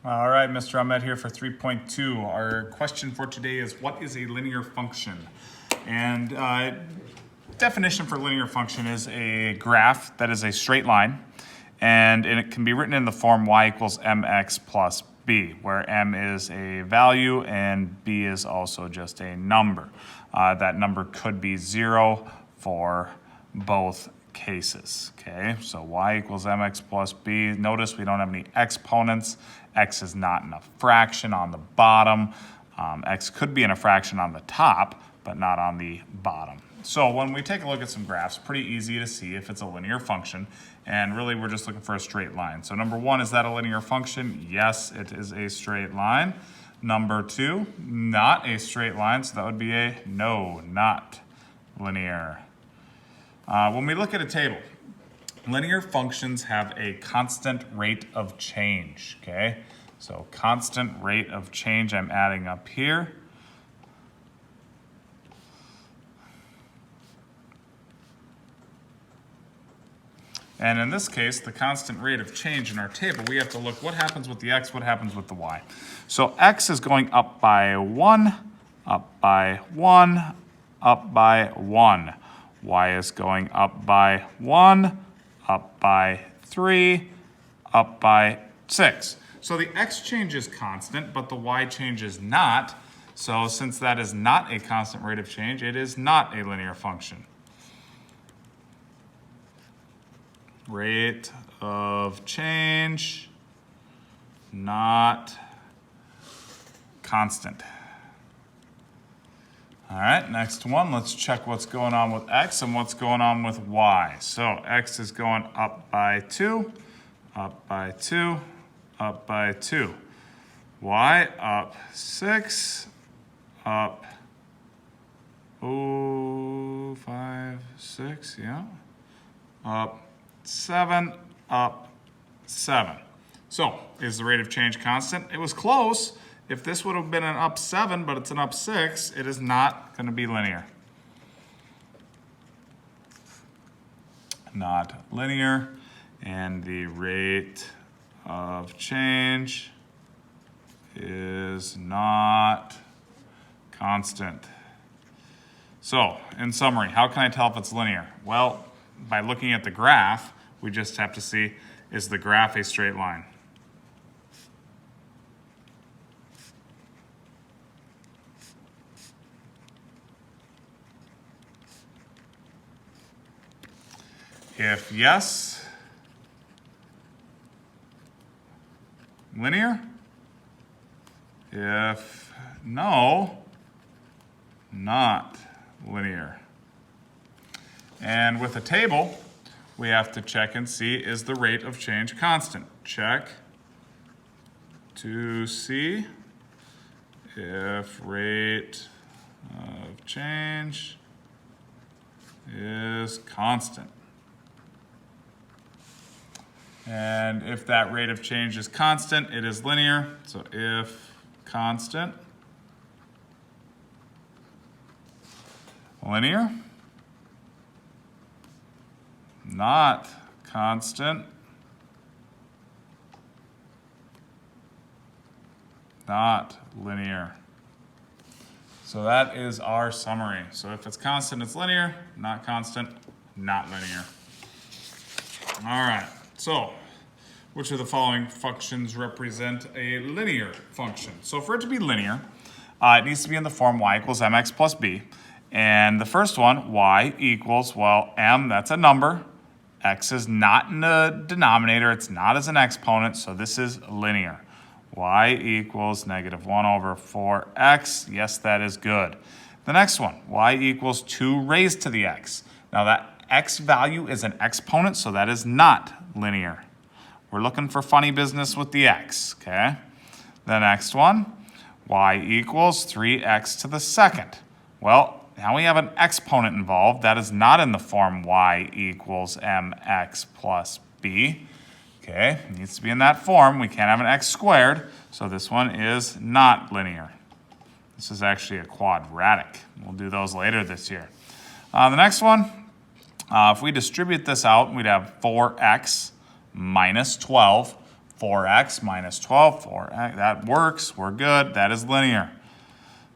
All right, Mr. Ahmed here for 3.2. Our question for today is, what is a linear function? And definition for linear function is a graph that is a straight line, and it can be written in the form y equals mx plus b, where m is a value and b is also just a number. That number could be 0 for both cases. Okay, so y equals mx plus b. Notice we don't have any exponents. X is not in a fraction on the bottom. X could be in a fraction on the top, but not on the bottom. So when we take a look at some graphs, pretty easy to see if it's a linear function, and really we're just looking for a straight line. So number one, is that a linear function? Yes, it is a straight line. Number two, not a straight line, so that would be a no, not linear. When we look at a table, linear functions have a constant rate of change, okay? So constant rate of change I'm adding up here. And in this case, the constant rate of change in our table, we have to look what happens with the x, what happens with the y. So x is going up by 1, up by 1, up by 1. Y is going up by 1, up by 3, up by 6. So the x change is constant, but the y change is not. So since that is not a constant rate of change, it is not a linear function. Rate of change, not constant. All right, next one, let's check what's going on with x and what's going on with y. So x is going up by 2, up by 2, up by 2. Y up 6, up 5, 6, yeah. Up 7, up 7. So is the rate of change constant? It was close. If this would have been an up 7, but it's an up 6, it is not going to be linear. Not linear. And the rate of change is not constant. So, in summary, how can I tell if it's linear? Well, by looking at the graph, we just have to see, is the graph a straight line? If yes, linear. If no, not linear. And with a table, we have to check and see, is the rate of change constant? Check to see if rate of change is constant. And if that rate of change is constant, it is linear. So if constant, linear. Not constant, not linear. So that is our summary. So if it's constant, it's linear. Not constant, not linear. All right. So, which of the following functions represent a linear function? So for it to be linear, it needs to be in the form y equals mx plus b. And the first one, y equals, well, m, that's a number. X is not in the denominator. It's not as an exponent, so this is linear. Y equals negative 1 over 4x. Yes, that is good. The next one, y equals 2 raised to the x. Now that x value is an exponent, so that is not linear. We're looking for funny business with the x, okay? The next one, y equals 3x to the second. Well, now we have an exponent involved. That is not in the form y equals mx plus b. Okay, it needs to be in that form. We can't have an x squared, so this one is not linear. This is actually a quadratic. We'll do those later this year. The next one, if we distribute this out, we'd have 4x minus 12. 4x minus 12, 4x, that works, we're good, that is linear.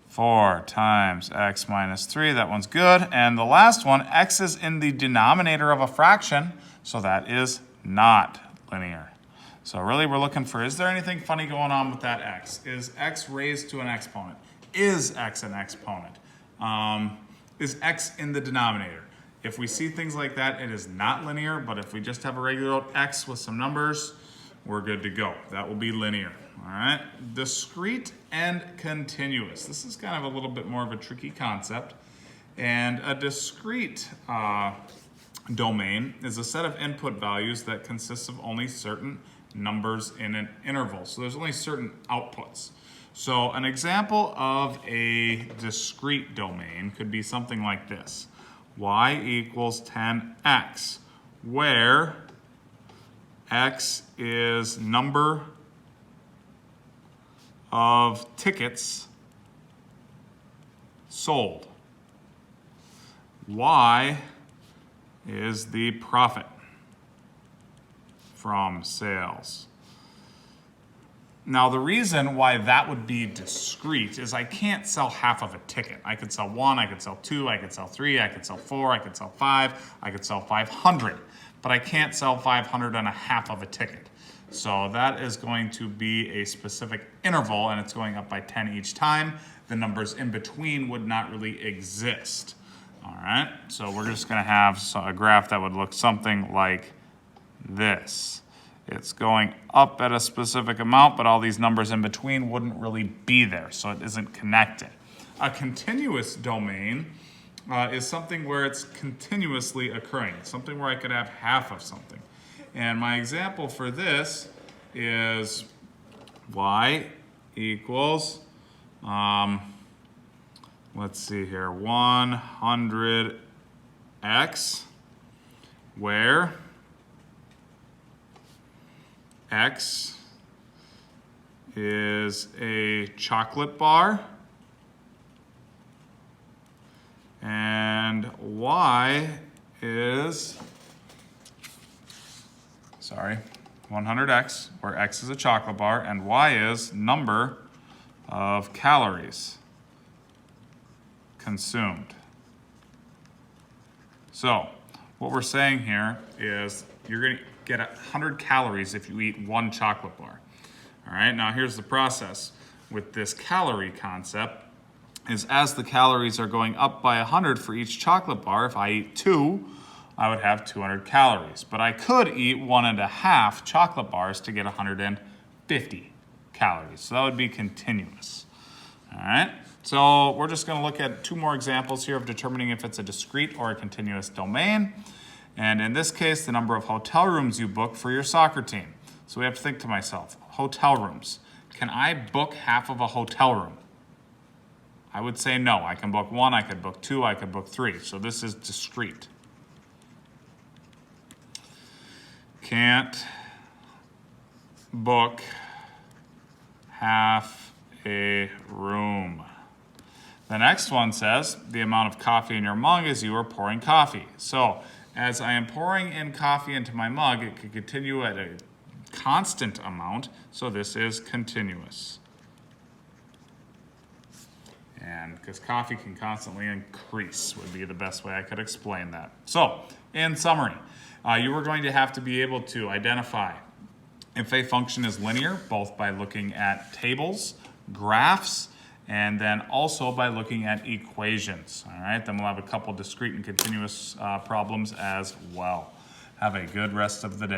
4 times x minus 3, that one's good. And the last one, x is in the denominator of a fraction, so that is not linear. So really we're looking for, is there anything funny going on with that x? Is x raised to an exponent? Is x an exponent? Is x in the denominator? If we see things like that, it is not linear, but if we just have a regular old x with some numbers, we're good to go. That will be linear, all right? Discrete and continuous. This is kind of a little bit more of a tricky concept. And a discrete domain is a set of input values that consists of only certain numbers in an interval. So there's only certain outputs. So an example of a discrete domain could be something like this. Y equals 10x, where x is number of tickets sold. Y is the profit from sales. Now the reason why that would be discrete is I can't sell half of a ticket. I could sell 1, I could sell 2, I could sell 3, I could sell 4, I could sell 5, I could sell 500, but I can't sell 500 on a half of a ticket. So that is going to be a specific interval, and it's going up by 10 each time. The numbers in between would not really exist. All right, so we're just gonna have a graph that would look something like this. It's going up at a specific amount, but all these numbers in between wouldn't really be there, so it isn't connected. A continuous domain is something where it's continuously occurring, something where I could have half of something. And my example for this is y equals, let's see here, 100x, where x is a chocolate bar and y is, 100x, where x is a chocolate bar and y is number of calories consumed. So what we're saying here is you're going to get 100 calories if you eat one chocolate bar. All right, now here's the process with this calorie concept is as the calories are going up by 100 for each chocolate bar, if I eat 2, I would have 200 calories. But I could eat 1.5 chocolate bars to get 150 calories. So that would be continuous. All right, so we're just going to look at 2 more examples here of determining if it's a discrete or a continuous domain. And in this case, the number of hotel rooms you book for your soccer team. So we have to think to myself, hotel rooms. Can I book half of a hotel room? I would say no. I can book 1, I could book 2, I could book 3. So this is discrete. Can't book half a room. The next one says the amount of coffee in your mug as you are pouring coffee. So as I am pouring in coffee into my mug, it could continue at a constant amount, so this is continuous. And because coffee can constantly increase would be the best way I could explain that. So, in summary, you are going to have to be able to identify if a function is linear, both by looking at tables, graphs, and then also by looking at equations. All right, then we'll have a couple discrete and continuous problems as well. Have a good rest of the day.